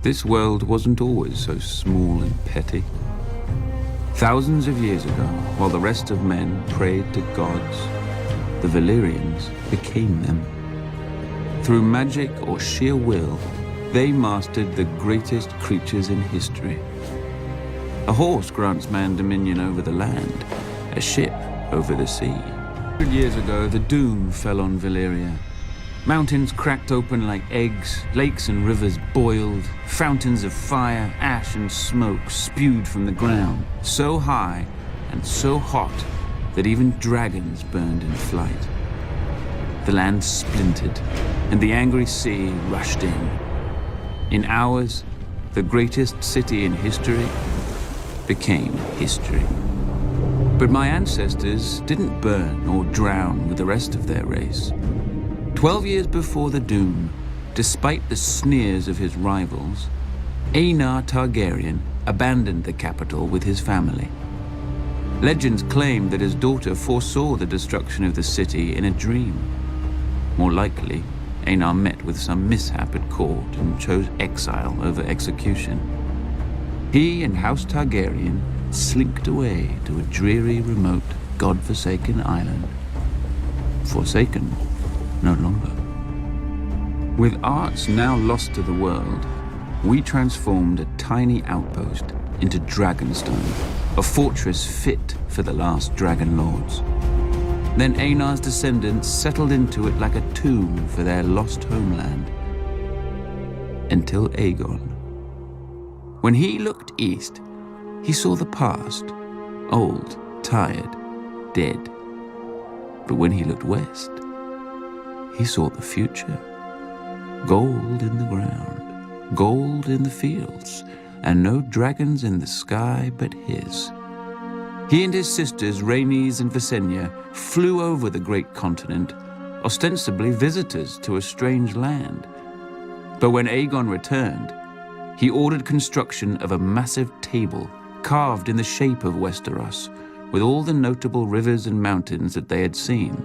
This world wasn't always so small and petty. Thousands of years ago, while the rest of men prayed to gods, the Valyrians became them. Through magic or sheer will, they mastered the greatest creatures in history. A horse grants man dominion over the land, a ship over the sea. 100 years ago, the doom fell on Valyria. Mountains cracked open like eggs, lakes and rivers boiled, fountains of fire, ash and smoke spewed from the ground, so high and so hot that even dragons burned in flight. The land splintered, and the angry sea rushed in. In hours, the greatest city in history became history. But my ancestors didn't burn or drown with the rest of their race. 12 years before the doom, despite the sneers of his rivals, Aenar Targaryen abandoned the capital with his family. Legends claim that his daughter foresaw the destruction of the city in a dream. More likely, Aenar met with some mishap at court and chose exile over execution. He and House Targaryen slinked away to a dreary, remote, god-forsaken island. Forsaken no longer. With arts now lost to the world, we transformed a tiny outpost into Dragonstone, a fortress fit for the last dragon lords. Then Aenar's descendants settled into it like a tomb for their lost homeland. Until Aegon. When he looked east, he saw the past, old, tired, dead. But when he looked west, he saw the future. Gold in the ground, gold in the fields, and no dragons in the sky but his. He and his sisters, Rhaenys and Visenya, flew over the great continent, ostensibly visitors to a strange land. But when Aegon returned, he ordered construction of a massive table carved in the shape of Westeros, with all the notable rivers and mountains that they had seen.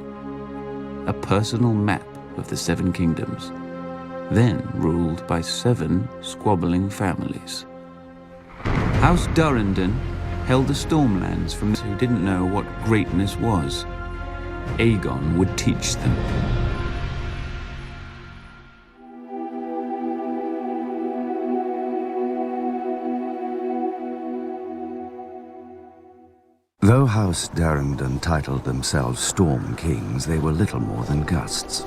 A personal map of the Seven Kingdoms, then ruled by 7 squabbling families. House Durrandon held the Stormlands from those who didn't know what greatness was. Aegon would teach them. Though House Durrandon titled themselves Storm Kings, they were little more than gusts.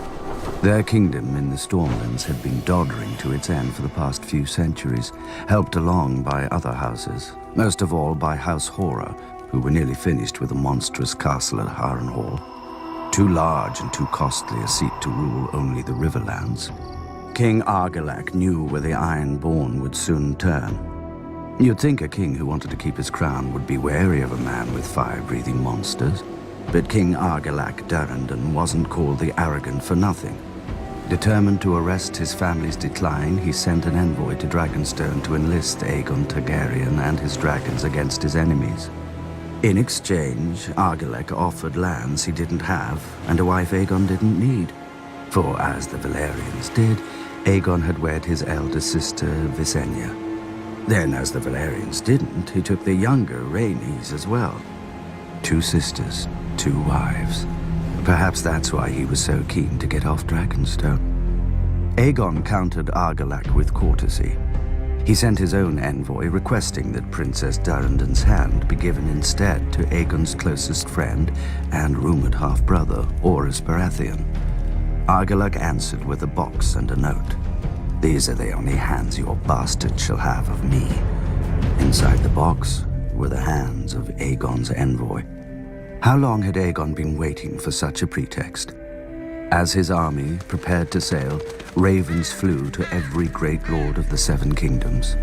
Their kingdom in the Stormlands had been doddering to its end for the past few centuries, helped along by other houses, most of all by House Horror, who were nearly finished with a monstrous castle at Harrenhal. Too large and too costly a seat to rule only the Riverlands. King Argilac knew where the Ironborn would soon turn. You'd think a king who wanted to keep his crown would be wary of a man with fire-breathing monsters. But King Argilac Durrandon wasn't called the Arrogant for nothing. Determined to arrest his family's decline, he sent an envoy to Dragonstone to enlist Aegon Targaryen and his dragons against his enemies. In exchange, Argilac offered lands he didn't have and a wife Aegon didn't need. For as the Valyrians did, Aegon had wed his elder sister Visenya. Then, as the Valyrians didn't, he took the younger Rhaenys as well. 2 sisters, 2 wives. Perhaps that's why he was so keen to get off Dragonstone. Aegon countered Argilac with courtesy. He sent his own envoy requesting that Princess Durrandon's hand be given instead to Aegon's closest friend and rumored half-brother, Orys Baratheon. Argilac answered with a box and a note. "These are the only hands your bastard shall have of me." Inside the box were the hands of Aegon's envoy. How long had Aegon been waiting for such a pretext? As his army prepared to sail, ravens flew to every great lord of the 7 kingdoms.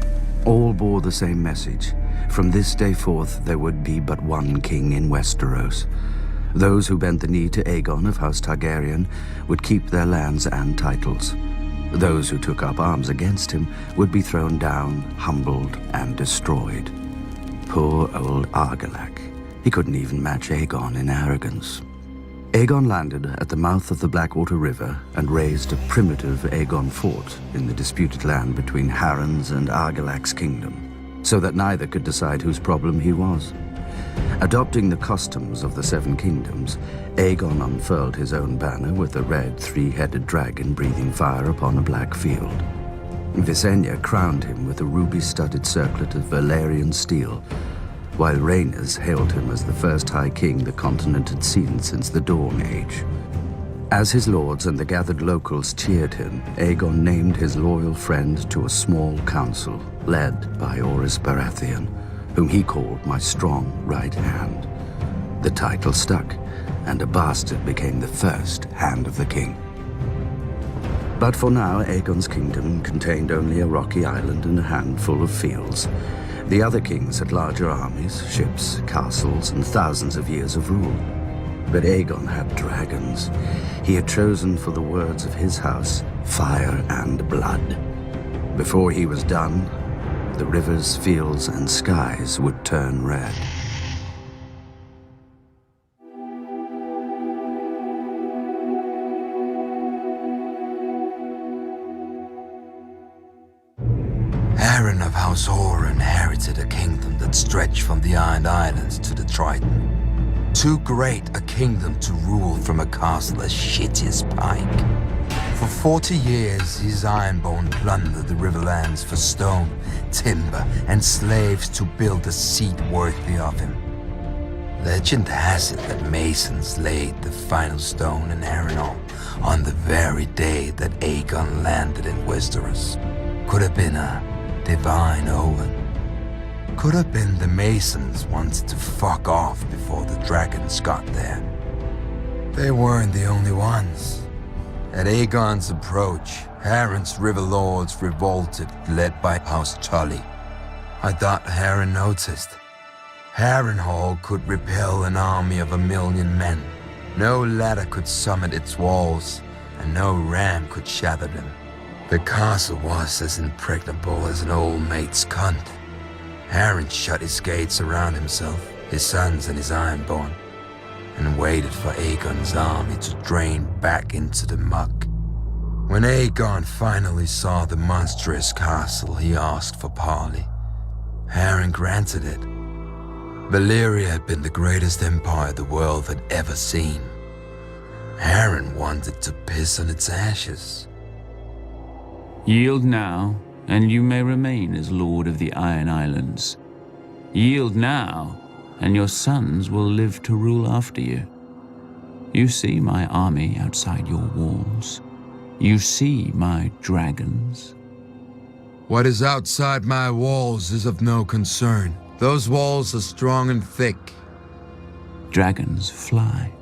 All bore the same message. From this day forth, there would be but one king in Westeros. Those who bent the knee to Aegon of House Targaryen would keep their lands and titles. Those who took up arms against him would be thrown down, humbled, and destroyed. Poor old Argilac. He couldn't even match Aegon in arrogance. Aegon landed at the mouth of the Blackwater River and raised a primitive Aegon fort in the disputed land between Harren's and Argilac's kingdom, so that neither could decide whose problem he was. Adopting the customs of the Seven Kingdoms, Aegon unfurled his own banner with a red three-headed dragon breathing fire upon a black field. Visenya crowned him with a ruby-studded circlet of Valyrian steel, while Rhaenys hailed him as the first High King the continent had seen since the Dawn Age. As his lords and the gathered locals cheered him, Aegon named his loyal friend to a small council, led by Orys Baratheon, whom he called my strong right hand. The title stuck, and a bastard became the first Hand of the King. But for now, Aegon's kingdom contained only a rocky island and a handful of fields. The other kings had larger armies, ships, castles, and thousands of years of rule. But Aegon had dragons. He had chosen for the words of his house, fire and blood. Before he was done, the rivers, fields, and skies would turn red. Harren of House Hoare inherited a kingdom that stretched from the Iron Islands to the Triton. Too great a kingdom to rule from a castle as shitty as Pike. For 40 years, his Ironborn plundered the riverlands for stone, timber, and slaves to build a seat worthy of him. Legend has it that masons laid the final stone in Harrenhal on the very day that Aegon landed in Westeros. Could have been a divine omen. Could have been the masons wanted to fuck off before the dragons got there. They weren't the only ones. At Aegon's approach, Harren's river lords revolted, led by House Tully. I thought Harren noticed. Harrenhal could repel an army of 1,000,000 men. No ladder could summit its walls, and no ram could shatter them. The castle was as impregnable as an old mate's cunt. Harren shut his gates around himself, his sons and his Ironborn, and waited for Aegon's army to drain back into the muck. When Aegon finally saw the monstrous castle, he asked for parley. Harren granted it. Valyria had been the greatest empire the world had ever seen. Harren wanted to piss on its ashes. Yield now, and you may remain as Lord of the Iron Islands. Yield now, and your sons will live to rule after you. You see my army outside your walls. You see my dragons. What is outside my walls is of no concern. Those walls are strong and thick. Dragons fly.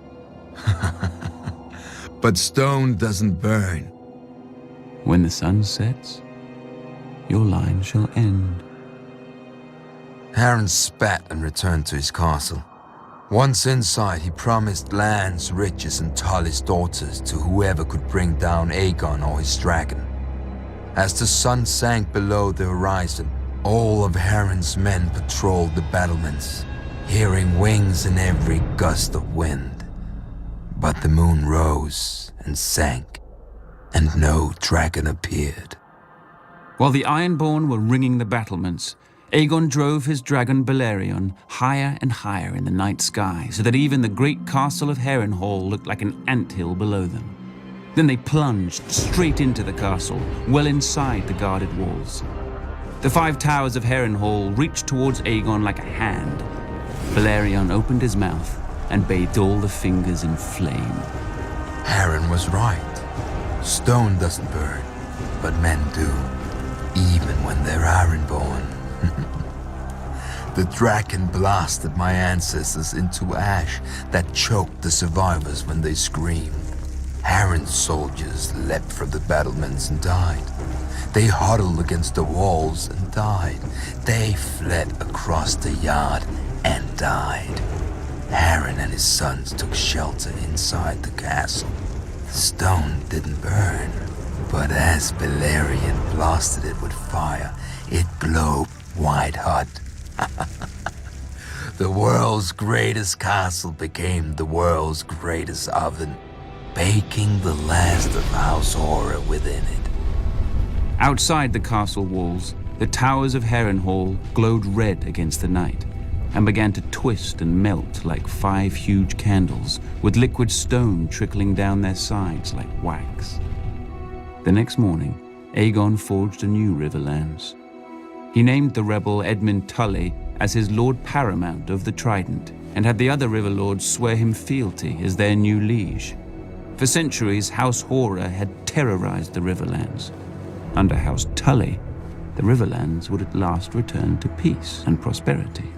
But stone doesn't burn. When the sun sets, your line shall end. Harren spat and returned to his castle. Once inside, he promised lands, riches, and Tully's daughters to whoever could bring down Aegon or his dragon. As the sun sank below the horizon, all of Harren's men patrolled the battlements, hearing wings in every gust of wind. But the moon rose and sank, and no dragon appeared. While the Ironborn were ringing the battlements, Aegon drove his dragon Balerion higher and higher in the night sky, so that even the great castle of Harrenhal looked like an anthill below them. Then they plunged straight into the castle, well inside the guarded walls. The 5 towers of Harrenhal reached towards Aegon like a hand. Balerion opened his mouth and bathed all the fingers in flame. Harren was right. Stone doesn't burn, but men do, even when they're Ironborn. The dragon blasted my ancestors into ash that choked the survivors when they screamed. Harren's soldiers leapt from the battlements and died. They huddled against the walls and died. They fled across the yard and died. Harren and his sons took shelter inside the castle. The stone didn't burn, but as Balerion blasted it with fire, it glowed white hot. The world's greatest castle became the world's greatest oven, baking the last of House Horror within it. Outside the castle walls, the towers of Harrenhal glowed red against the night and began to twist and melt like 5 huge candles, with liquid stone trickling down their sides like wax. The next morning, Aegon forged a new Riverlands. He named the rebel Edmund Tully as his Lord Paramount of the Trident and had the other river lords swear him fealty as their new liege. For centuries, House Horror had terrorized the Riverlands. Under House Tully, the Riverlands would at last return to peace and prosperity.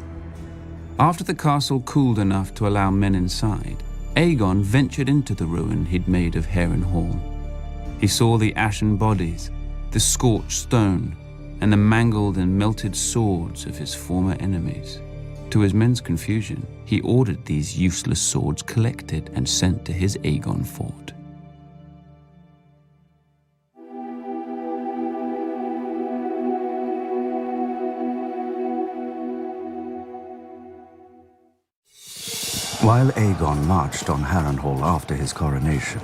After the castle cooled enough to allow men inside, Aegon ventured into the ruin he'd made of Harrenhal. He saw the ashen bodies, the scorched stone, and the mangled and melted swords of his former enemies. To his men's confusion, he ordered these useless swords collected and sent to his Aegon fort. While Aegon marched on Harrenhal after his coronation,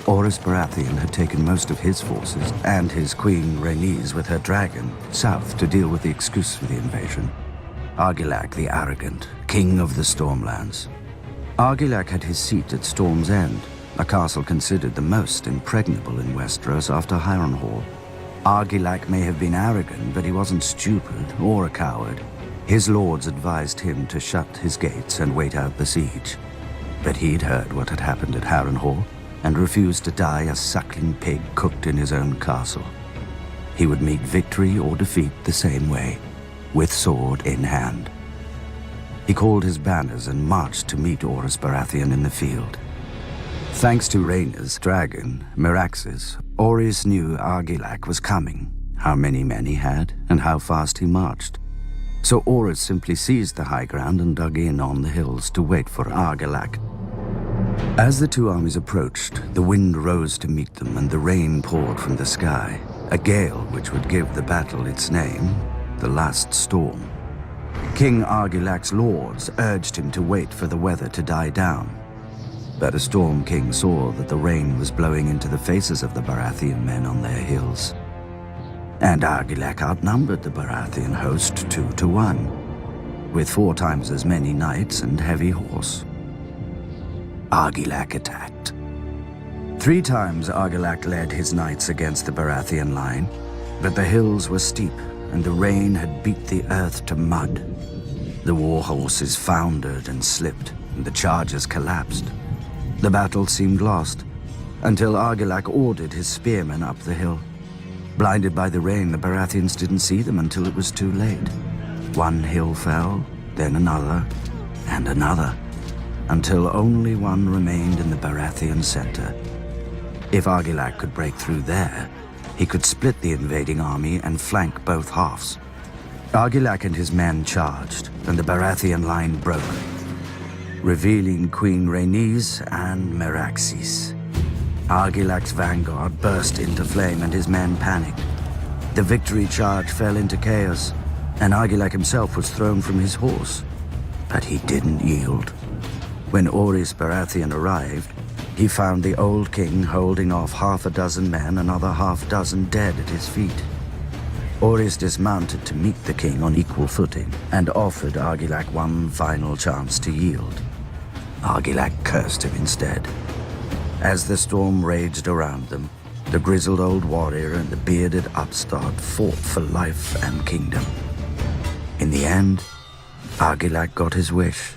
Orys Baratheon had taken most of his forces and his queen Rhaenys with her dragon south to deal with the excuse for the invasion. Argilac the Arrogant, king of the Stormlands. Argilac had his seat at Storm's End, a castle considered the most impregnable in Westeros after Harrenhal. Argilac may have been arrogant, but he wasn't stupid or a coward. His lords advised him to shut his gates and wait out the siege. But he'd heard what had happened at Harrenhal and refused to die a suckling pig cooked in his own castle. He would meet victory or defeat the same way, with sword in hand. He called his banners and marched to meet Orys Baratheon in the field. Thanks to Rhaenyra's dragon, Meraxes, Orys knew Argilac was coming, how many men he had, and how fast he marched. So Orys simply seized the high ground and dug in on the hills to wait for Argilac. As the two armies approached, the wind rose to meet them and the rain poured from the sky, a gale which would give the battle its name, the Last Storm. King Argilac's lords urged him to wait for the weather to die down. But a Storm King saw that the rain was blowing into the faces of the Baratheon men on their hills. And Argilac outnumbered the Baratheon host 2-1, with 4 times as many knights and heavy horse. Argilac attacked. 3 times Argilac led his knights against the Baratheon line, but the hills were steep and the rain had beat the earth to mud. The war horses foundered and slipped, and the chargers collapsed. The battle seemed lost, until Argilac ordered his spearmen up the hill. Blinded by the rain, the Baratheons didn't see them until it was too late. One hill fell, then another, and another, until only one remained in the Baratheon center. If Argilac could break through there, he could split the invading army and flank both halves. Argilac and his men charged, and the Baratheon line broke, revealing Queen Rhaenys and Meraxes. Argilac's vanguard burst into flame and his men panicked. The victory charge fell into chaos, and Argilac himself was thrown from his horse. But he didn't yield. When Orys Baratheon arrived, he found the old king holding off 6 men, another 6 dead at his feet. Orys dismounted to meet the king on equal footing and offered Argilac one final chance to yield. Argilac cursed him instead. As the storm raged around them, the grizzled old warrior and the bearded upstart fought for life and kingdom. In the end, Argilac got his wish.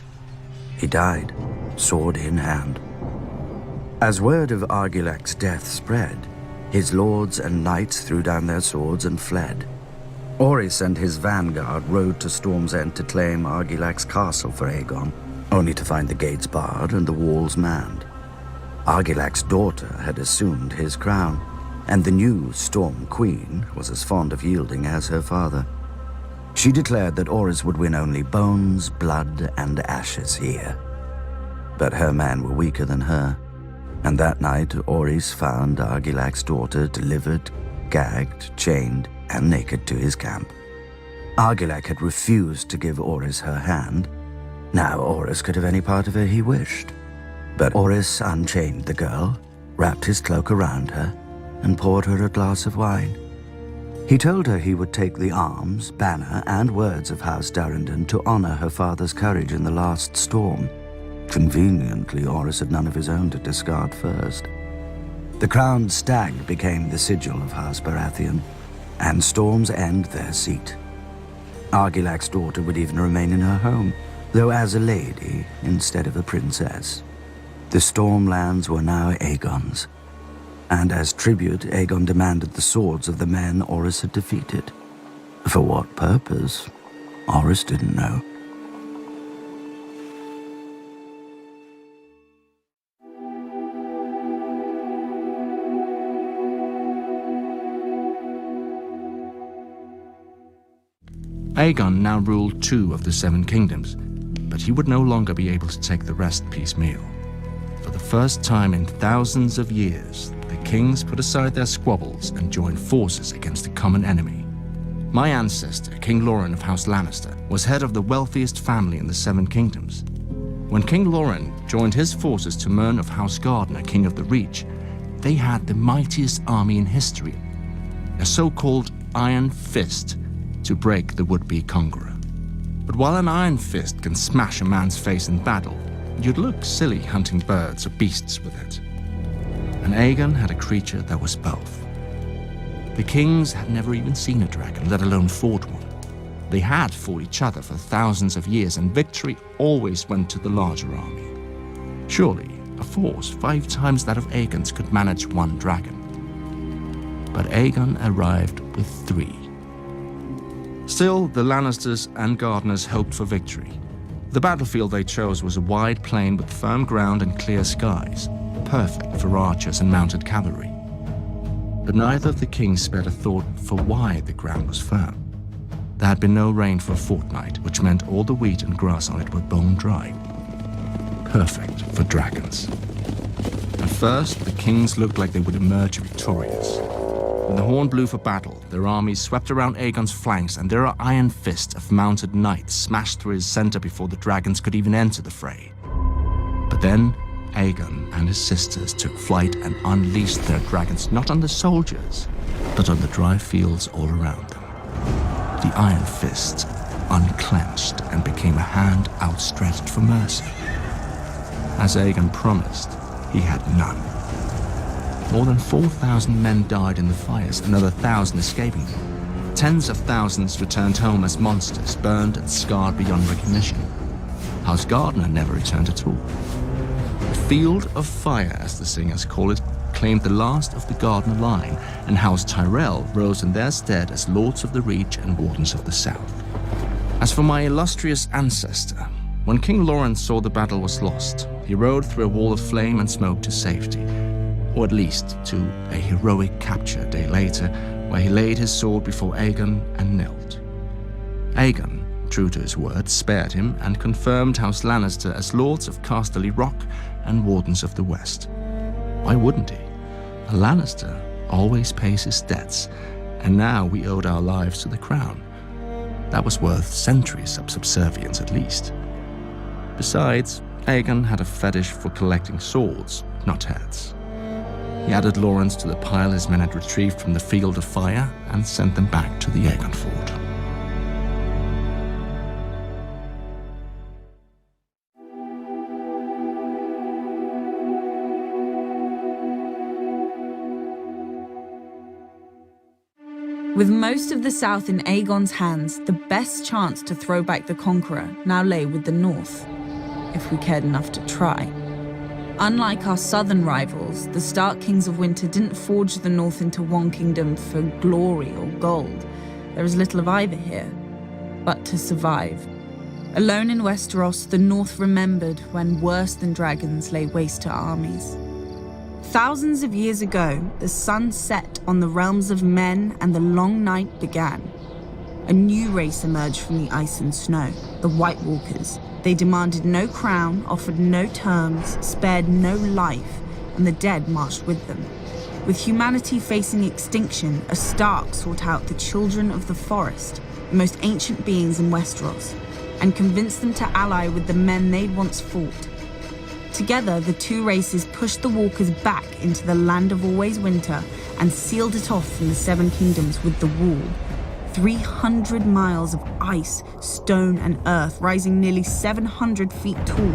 He died, sword in hand. As word of Argilac's death spread, his lords and knights threw down their swords and fled. Orys and his vanguard rode to Storm's End to claim Argilac's castle for Aegon, only to find the gates barred and the walls manned. Argilac's daughter had assumed his crown, and the new Storm Queen was as fond of yielding as her father. She declared that Orys would win only bones, blood, and ashes here. But her men were weaker than her, and that night Orys found Argilac's daughter delivered, gagged, chained, and naked to his camp. Argilac had refused to give Orys her hand, Now Orys could have any part of her he wished. But Orys unchained the girl, wrapped his cloak around her, and poured her a glass of wine. He told her he would take the arms, banner, and words of House Darrington to honor her father's courage in the last storm. Conveniently, Orys had none of his own to discard first. The crowned stag became the sigil of House Baratheon, and Storm's End their seat. Argilac's daughter would even remain in her home, though as a lady instead of a princess. The Stormlands were now Aegon's, and as tribute, Aegon demanded the swords of the men Orys had defeated. For what purpose, Orys didn't know. Aegon now ruled 2 of the 7 kingdoms, but he would no longer be able to take the rest piecemeal. For the first time in thousands of years, the kings put aside their squabbles and joined forces against a common enemy. My ancestor, King Loren of House Lannister, was head of the wealthiest family in the 7 kingdoms. When King Loren joined his forces to Mern of House Gardner, king of the Reach, they had the mightiest army in history, a so-called Iron Fist, to break the would-be conqueror. But while an iron fist can smash a man's face in battle, you'd look silly hunting birds or beasts with it. And Aegon had a creature that was both. The kings had never even seen a dragon, let alone fought one. They had fought each other for thousands of years, and victory always went to the larger army. Surely, a force 5 times that of Aegon's could manage 1 dragon. But Aegon arrived with 3. Still, the Lannisters and Gardeners hoped for victory. The battlefield they chose was a wide plain with firm ground and clear skies, perfect for archers and mounted cavalry. But neither of the kings spared a thought for why the ground was firm. There had been no rain for a fortnight, which meant all the wheat and grass on it were bone dry. Perfect for dragons. At first, the kings looked like they would emerge victorious. When the horn blew for battle, their armies swept around Aegon's flanks, and their iron fist of mounted knights smashed through his center before the dragons could even enter the fray. But then, Aegon and his sisters took flight and unleashed their dragons not on the soldiers, but on the dry fields all around them. The iron fist unclenched and became a hand outstretched for mercy. As Aegon promised, he had none. More than 4,000 men died in the fires, another 1,000 escaping them. Tens of thousands returned home as monsters, burned and scarred beyond recognition. House Gardner never returned at all. The Field of Fire, as the singers call it, claimed the last of the Gardner line, and House Tyrell rose in their stead as Lords of the Reach and Wardens of the South. As for my illustrious ancestor, when King Loren saw the battle was lost, he rode through a wall of flame and smoke to safety, or at least to a heroic capture a day later, where he laid his sword before Aegon and knelt. Aegon, true to his word, spared him and confirmed House Lannister as Lords of Casterly Rock and Wardens of the West. Why wouldn't he? A Lannister always pays his debts, and now we owed our lives to the crown. That was worth centuries of subservience at least. Besides, Aegon had a fetish for collecting swords, not heads. He added Lawrence to the pile his men had retrieved from the Field of Fire and sent them back to the Aegon Fort. With most of the south in Aegon's hands, the best chance to throw back the conqueror now lay with the north, if we cared enough to try. Unlike our southern rivals, the Stark Kings of Winter didn't forge the north into one kingdom for glory or gold. There is little of either here, but to survive. Alone in Westeros, the north remembered when worse than dragons lay waste to armies. Thousands of years ago, the sun set on the realms of men and the long night began. A new race emerged from the ice and snow, the White Walkers. They demanded no crown, offered no terms, spared no life, and the dead marched with them. With humanity facing extinction, a Stark sought out the children of the forest, the most ancient beings in Westeros. and convinced them to ally with the men they'd once fought. Together, the two races pushed the walkers back into the land of always winter and sealed it off from the Seven Kingdoms with the wall. 300 miles of ice, stone, and earth rising nearly 700 feet tall.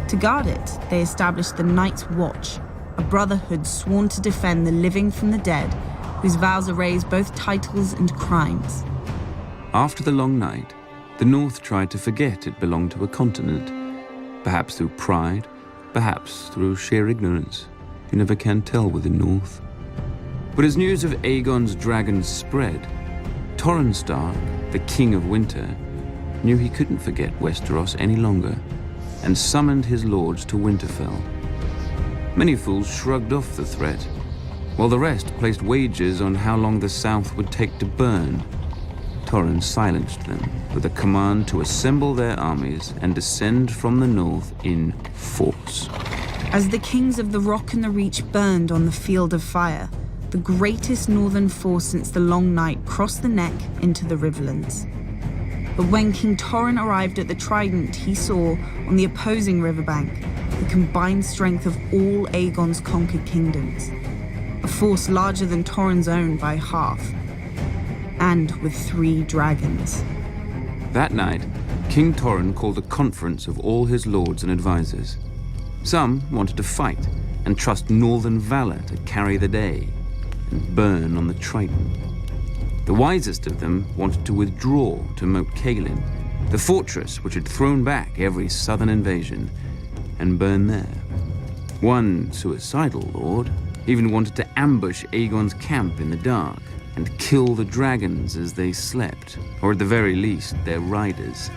To guard it, they established the Night's Watch, a brotherhood sworn to defend the living from the dead, whose vows erased both titles and crimes. After the long night, the North tried to forget it belonged to a continent, perhaps through pride, perhaps through sheer ignorance. You never can tell with the North. But as news of Aegon's dragons spread, Torrhen Stark, the King of Winter, knew he couldn't forget Westeros any longer, and summoned his lords to Winterfell. Many fools shrugged off the threat, while the rest placed wagers on how long the South would take to burn. Torrhen silenced them with a command to assemble their armies and descend from the north in force. As the kings of the Rock and the Reach burned on the field of fire, the greatest northern force since the Long Night crossed the neck into the Riverlands. But when King Torrhen arrived at the Trident, he saw, on the opposing riverbank, the combined strength of all Aegon's conquered kingdoms. A force larger than Torrhen's own by half, and with 3 dragons. That night, King Torrhen called a conference of all his lords and advisors. Some wanted to fight and trust northern valor to carry the day and burn on the Trident. The wisest of them wanted to withdraw to Moat Cailin, the fortress which had thrown back every southern invasion, and burn there. One suicidal lord even wanted to ambush Aegon's camp in the dark and kill the dragons as they slept, or at the very least, their riders.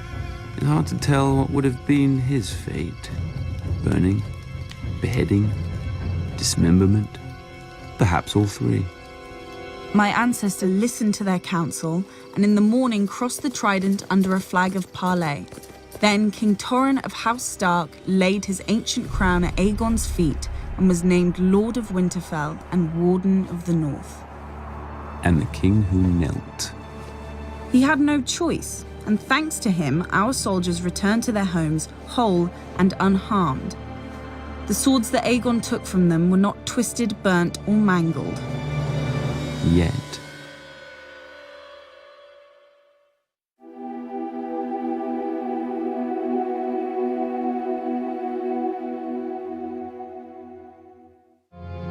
It's hard to tell what would have been his fate. Burning, beheading, dismemberment, perhaps all 3. My ancestor listened to their counsel, and in the morning crossed the Trident under a flag of parley. Then King Torrhen of House Stark laid his ancient crown at Aegon's feet and was named Lord of Winterfell and Warden of the North. And the king who knelt. He had no choice, and thanks to him, our soldiers returned to their homes whole and unharmed. The swords that Aegon took from them were not twisted, burnt, or mangled. Yet.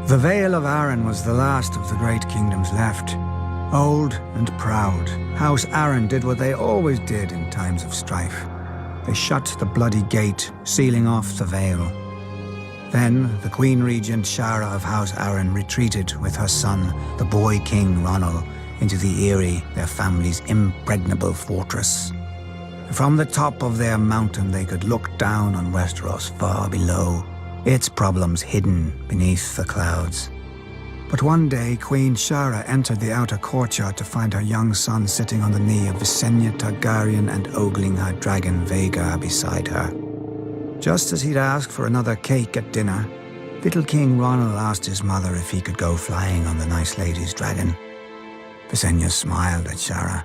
The Vale of Arryn was the last of the great kingdoms left. Old and proud, House Arryn did what they always did in times of strife. They shut the bloody gate, sealing off the Vale. Then the Queen Regent Shara of House Arryn retreated with her son, the boy King Ronald, into the Eyrie, their family's impregnable fortress. From the top of their mountain they could look down on Westeros far below, its problems hidden beneath the clouds. But one day Queen Shara entered the outer courtyard to find her young son sitting on the knee of Visenya Targaryen and ogling her dragon Vhagar beside her. Just as he'd asked for another cake at dinner, little King Ronald asked his mother if he could go flying on the nice lady's dragon. Visenya smiled at Shara.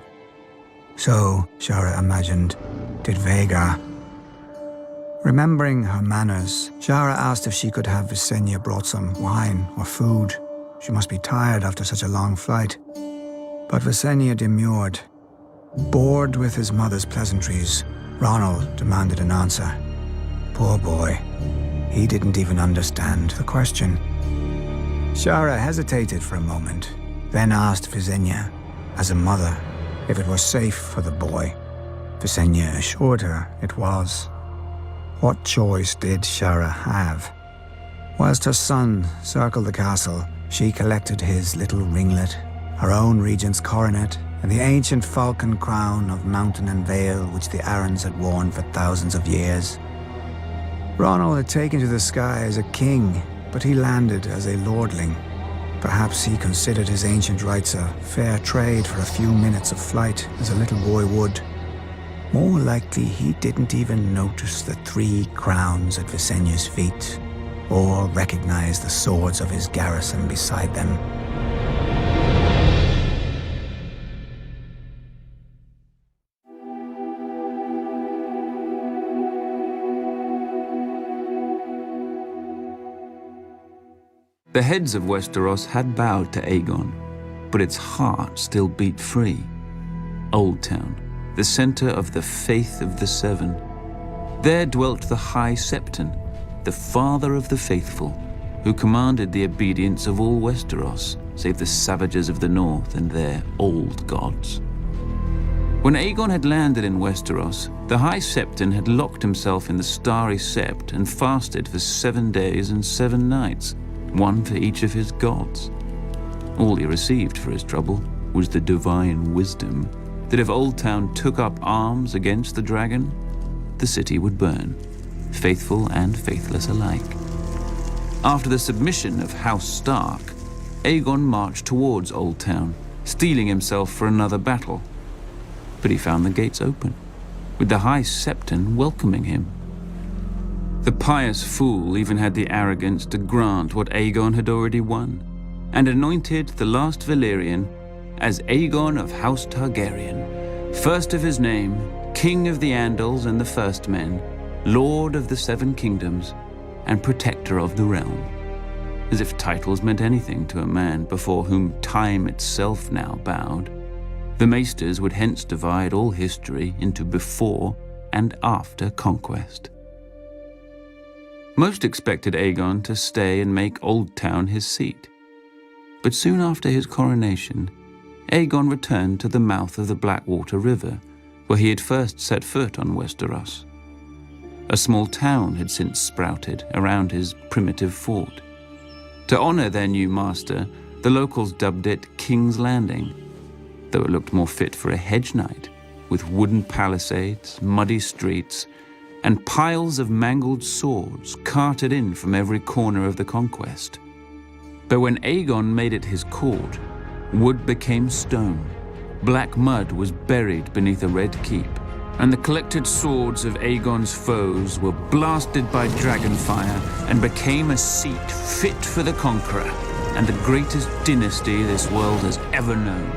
So, Shara imagined, did Vhagar. Remembering her manners, Shara asked if she could have Visenya brought some wine or food. She must be tired after such a long flight. But Visenya demurred. Bored with his mother's pleasantries, Ronald demanded an answer. Poor boy. He didn't even understand the question. Shara hesitated for a moment, then asked Visenya, as a mother, if it was safe for the boy. Visenya assured her it was. What choice did Shara have? Whilst her son circled the castle, she collected his little ringlet, her own regent's coronet, and the ancient falcon crown of mountain and vale which the Arryns had worn for thousands of years. Ronald had taken to the sky as a king, but he landed as a lordling. Perhaps he considered his ancient rights a fair trade for a few minutes of flight, as a little boy would. More likely, he didn't even notice the 3 crowns at Visenya's feet, or recognize the swords of his garrison beside them. The heads of Westeros had bowed to Aegon, but its heart still beat free. Old Town, the center of the faith of the Seven. There dwelt the High Septon, the father of the faithful, who commanded the obedience of all Westeros, save the savages of the north and their old gods. When Aegon had landed in Westeros, the High Septon had locked himself in the Starry Sept and fasted for 7 days and 7 nights, one for each of his gods. All he received for his trouble was the divine wisdom that if Old Town took up arms against the dragon, the city would burn, faithful and faithless alike. After the submission of House Stark, Aegon marched towards Old Town, steeling himself for another battle. But he found the gates open, with the High Septon welcoming him. The pious fool even had the arrogance to grant what Aegon had already won, and anointed the last Valyrian as Aegon of House Targaryen, first of his name, King of the Andals and the First Men, Lord of the Seven Kingdoms, and Protector of the Realm. As if titles meant anything to a man before whom time itself now bowed. The Maesters would hence divide all history into before and after conquest. Most expected Aegon to stay and make Old Town his seat. But soon after his coronation, Aegon returned to the mouth of the Blackwater River, where he had first set foot on Westeros. A small town had since sprouted around his primitive fort. To honor their new master, the locals dubbed it King's Landing, though it looked more fit for a hedge knight, with wooden palisades, muddy streets, and piles of mangled swords carted in from every corner of the conquest. But when Aegon made it his court, wood became stone, black mud was buried beneath a red keep, and the collected swords of Aegon's foes were blasted by dragonfire and became a seat fit for the conqueror and the greatest dynasty this world has ever known.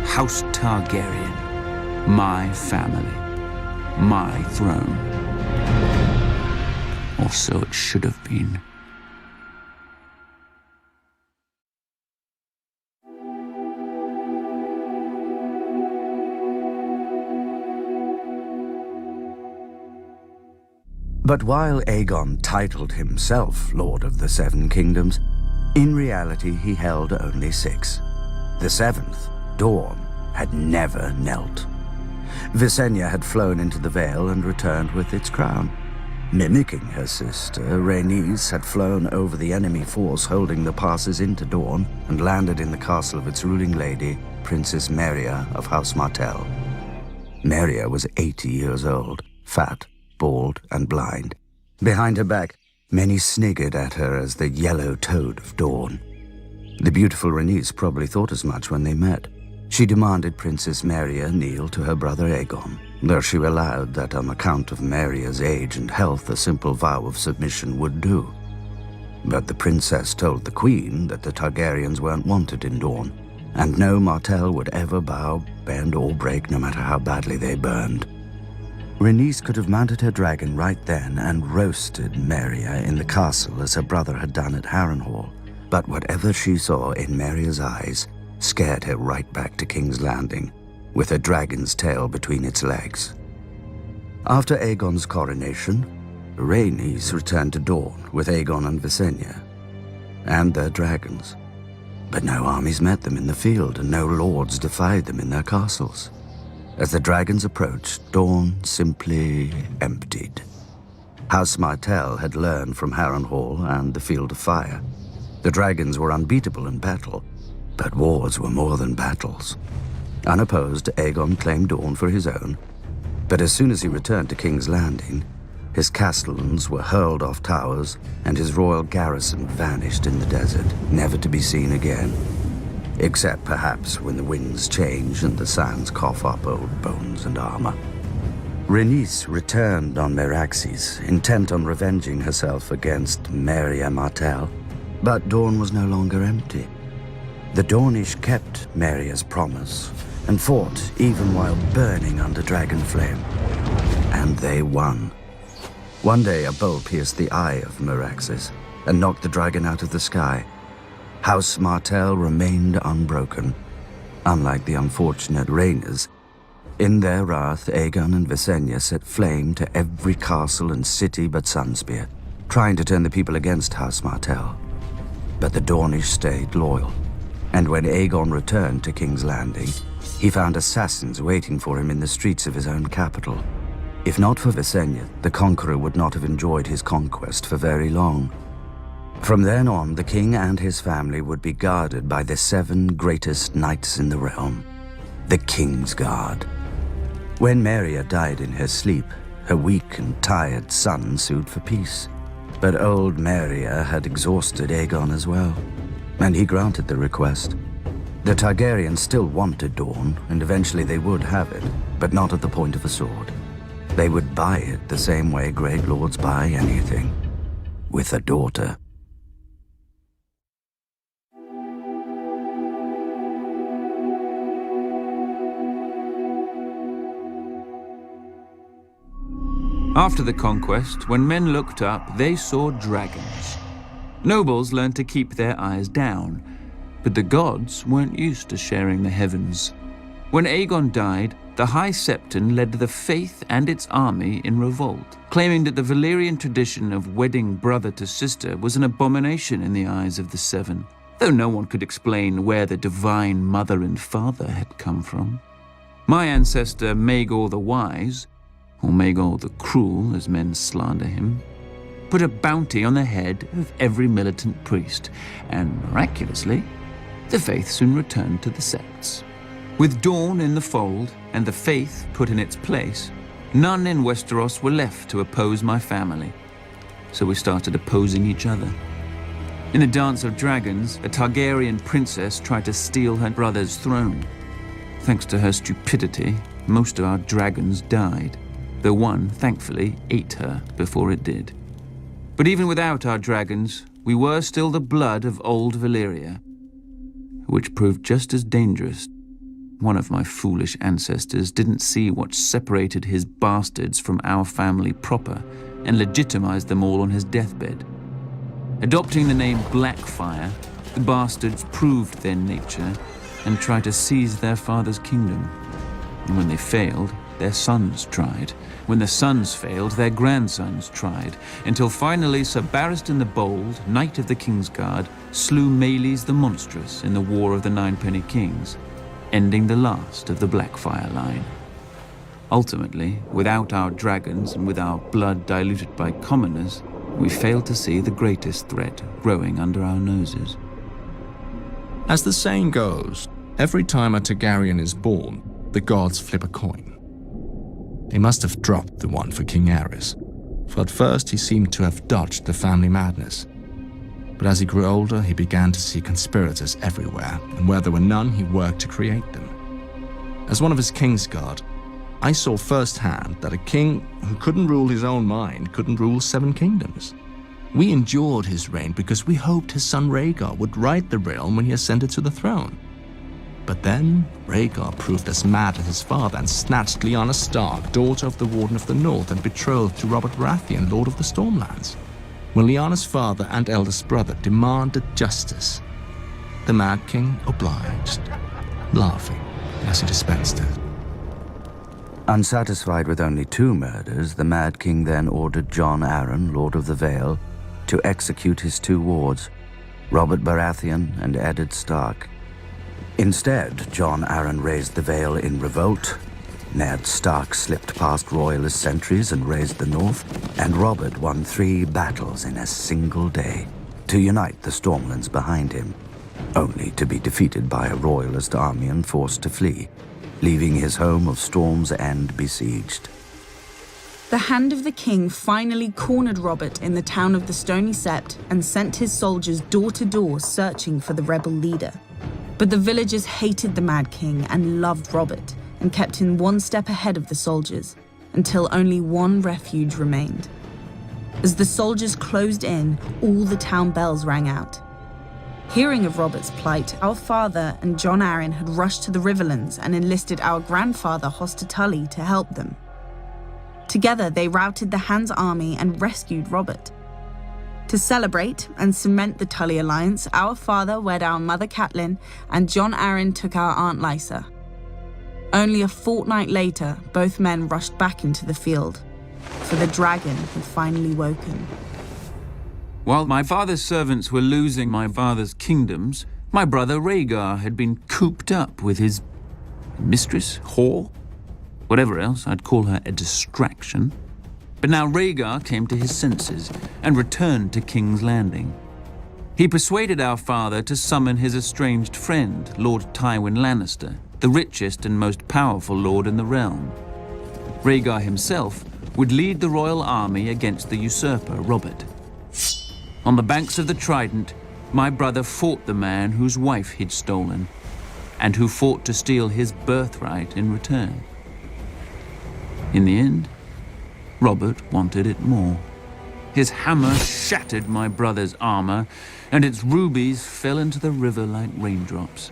House Targaryen, my family, my throne. Or so it should have been. But while Aegon titled himself Lord of the Seven Kingdoms, in reality he held only 6. The 7th, Dawn, had never knelt. Visenya had flown into the Vale and returned with its crown. Mimicking her sister, Rhaenys had flown over the enemy force holding the passes into Dawn and landed in the castle of its ruling lady, Princess Meria of House Martell. Meria was 80 years old, fat, bald and blind. Behind her back, many sniggered at her as the yellow toad of Dawn. The beautiful Rhaenys probably thought as much when they met. She demanded Princess Meria kneel to her brother Aegon, though she allowed that on account of Meria's age and health a simple vow of submission would do. But the princess told the queen that the Targaryens weren't wanted in Dawn, and no Martell would ever bow, bend or break no matter how badly they burned. Rhaenys could have mounted her dragon right then and roasted Meria in the castle as her brother had done at Harrenhal, but whatever she saw in Meria's eyes scared her right back to King's Landing, with her dragon's tail between its legs. After Aegon's coronation, Rhaenys returned to Dawn with Aegon and Visenya, and their dragons. But no armies met them in the field, and no lords defied them in their castles. As the dragons approached, Dawn simply emptied. House Martell had learned from Harrenhal and the Field of Fire. The dragons were unbeatable in battle, but wars were more than battles. Unopposed, Aegon claimed Dawn for his own, but as soon as he returned to King's Landing, his castellans were hurled off towers, and his royal garrison vanished in the desert, never to be seen again. Except perhaps when the winds change and the sands cough up old bones and armor. Rhaenys returned on Meraxes, intent on revenging herself against Meria Martell, but Dawn was no longer empty. The Dornish kept Meria's promise and fought even while burning under dragon flame. And they won. One day a bolt pierced the eye of Meraxes, and knocked the dragon out of the sky. House Martell remained unbroken. Unlike the unfortunate Rhaenys, in their wrath, Aegon and Visenya set flame to every castle and city but Sunspear, trying to turn the people against House Martell. But the Dornish stayed loyal, and when Aegon returned to King's Landing, he found assassins waiting for him in the streets of his own capital. If not for Visenya, the Conqueror would not have enjoyed his conquest for very long. From then on, the king and his family would be guarded by the 7 greatest knights in the realm, the King's Guard. When Meria died in her sleep, her weak and tired son sued for peace. But old Meria had exhausted Aegon as well, and he granted the request. The Targaryens still wanted Dorne, and eventually they would have it, but not at the point of a sword. They would buy it the same way great lords buy anything, with a daughter. After the conquest, when men looked up, they saw dragons. Nobles learned to keep their eyes down, but the gods weren't used to sharing the heavens. When Aegon died, the High Septon led the Faith and its army in revolt, claiming that the Valyrian tradition of wedding brother to sister was an abomination in the eyes of the Seven, though no one could explain where the divine mother and father had come from. My ancestor Maegor the Wise, or Maegor the Cruel as men slander him, put a bounty on the head of every militant priest, and miraculously, the faith soon returned to the sects. With Dorne in the fold and the faith put in its place, none in Westeros were left to oppose my family, so we started opposing each other. In the Dance of Dragons, a Targaryen princess tried to steal her brother's throne. Thanks to her stupidity, most of our dragons died, though one, thankfully, ate her before it did. But even without our dragons, we were still the blood of old Valyria, which proved just as dangerous. One of my foolish ancestors didn't see what separated his bastards from our family proper and legitimized them all on his deathbed. Adopting the name Blackfire, the bastards proved their nature and tried to seize their father's kingdom. And when they failed, their sons tried. When the sons failed, their grandsons tried, until finally Sir Barristan the Bold, Knight of the King's Guard, slew Meleys the Monstrous in the War of the Ninepenny Kings, ending the last of the Blackfire line. Ultimately, without our dragons and with our blood diluted by commoners, we failed to see the greatest threat growing under our noses. As the saying goes, every time a Targaryen is born, the gods flip a coin. They must have dropped the one for King Aerys, for at first he seemed to have dodged the family madness. But as he grew older, he began to see conspirators everywhere, and where there were none, he worked to create them. As one of his King's Guard, I saw firsthand that a king who couldn't rule his own mind couldn't rule 7 kingdoms. We endured his reign because we hoped his son Rhaegar would right the realm when he ascended to the throne. But then, Rhaegar proved as mad as his father and snatched Lyanna Stark, daughter of the Warden of the North and betrothed to Robert Baratheon, Lord of the Stormlands. When Lyanna's father and eldest brother demanded justice, the Mad King obliged, laughing as he dispensed it. Unsatisfied with only 2 murders, the Mad King then ordered Jon Arryn, Lord of the Vale, to execute his 2 wards, Robert Baratheon and Eddard Stark. Instead, Jon Arryn raised the Vale in revolt, Ned Stark slipped past royalist sentries and raised the north, and Robert won 3 battles in a single day to unite the Stormlands behind him, only to be defeated by a royalist army and forced to flee, leaving his home of Storm's End besieged. The Hand of the King finally cornered Robert in the town of the Stony Sept and sent his soldiers door to door searching for the rebel leader. But the villagers hated the Mad King and loved Robert and kept him one step ahead of the soldiers until only one refuge remained. As the soldiers closed in, all the town bells rang out. Hearing of Robert's plight, our father and Jon Arryn had rushed to the Riverlands and enlisted our grandfather Hoster Tully to help them. Together, they routed the Hand's army and rescued Robert. To celebrate and cement the Tully alliance, our father wed our mother Catelyn and Jon Arryn took our aunt Lysa. Only a fortnight later, both men rushed back into the field, for the dragon had finally woken. While my father's servants were losing my father's kingdoms, my brother Rhaegar had been cooped up with his mistress, whore, whatever else, I'd call her a distraction. But now Rhaegar came to his senses and returned to King's Landing. He persuaded our father to summon his estranged friend, Lord Tywin Lannister, the richest and most powerful lord in the realm. Rhaegar himself would lead the royal army against the usurper, Robert. On the banks of the Trident, my brother fought the man whose wife he'd stolen, and who fought to steal his birthright in return. In the end, Robert wanted it more. His hammer shattered my brother's armor, and its rubies fell into the river like raindrops,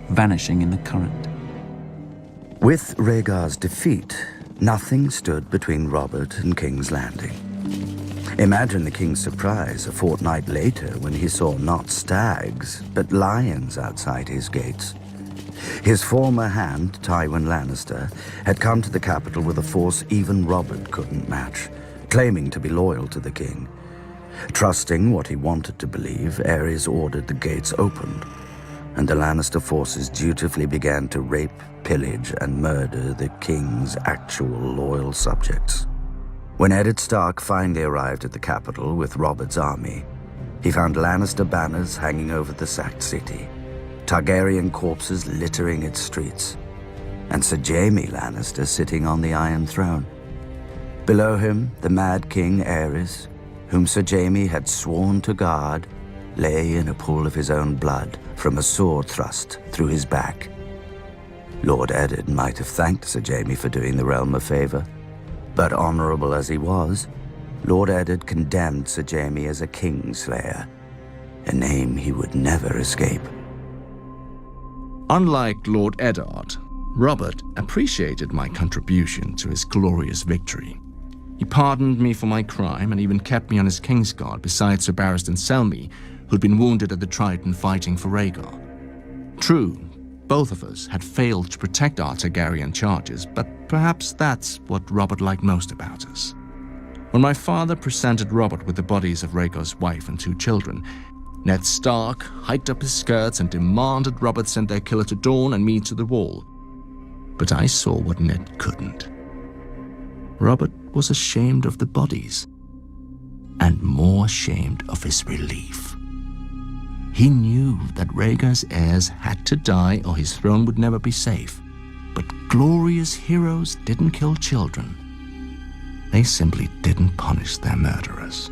vanishing in the current. With Rhaegar's defeat, nothing stood between Robert and King's Landing. Imagine the king's surprise a fortnight later when he saw not stags, but lions outside his gates. His former hand, Tywin Lannister, had come to the capital with a force even Robert couldn't match, claiming to be loyal to the king. Trusting what he wanted to believe, Aerys ordered the gates opened, and the Lannister forces dutifully began to rape, pillage, and murder the king's actual loyal subjects. When Eddard Stark finally arrived at the capital with Robert's army, he found Lannister banners hanging over the sacked city, Targaryen corpses littering its streets, and Sir Jaime Lannister sitting on the Iron Throne. Below him, the Mad King Aerys, whom Sir Jaime had sworn to guard, lay in a pool of his own blood from a sword thrust through his back. Lord Eddard might have thanked Sir Jaime for doing the realm a favor, but honorable as he was, Lord Eddard condemned Sir Jaime as a kingslayer, a name he would never escape. Unlike Lord Eddard, Robert appreciated my contribution to his glorious victory. He pardoned me for my crime and even kept me on his Kingsguard beside Sir Barristan Selmy, who'd been wounded at the Trident fighting for Rhaegar. True, both of us had failed to protect our Targaryen charges, but perhaps that's what Robert liked most about us. When my father presented Robert with the bodies of Rhaegar's wife and 2 children, Ned Stark hiked up his skirts and demanded Robert send their killer to Dorne and me to the Wall. But I saw what Ned couldn't. Robert was ashamed of the bodies, and more ashamed of his relief. He knew that Rhaegar's heirs had to die or his throne would never be safe. But glorious heroes didn't kill children. They simply didn't punish their murderers.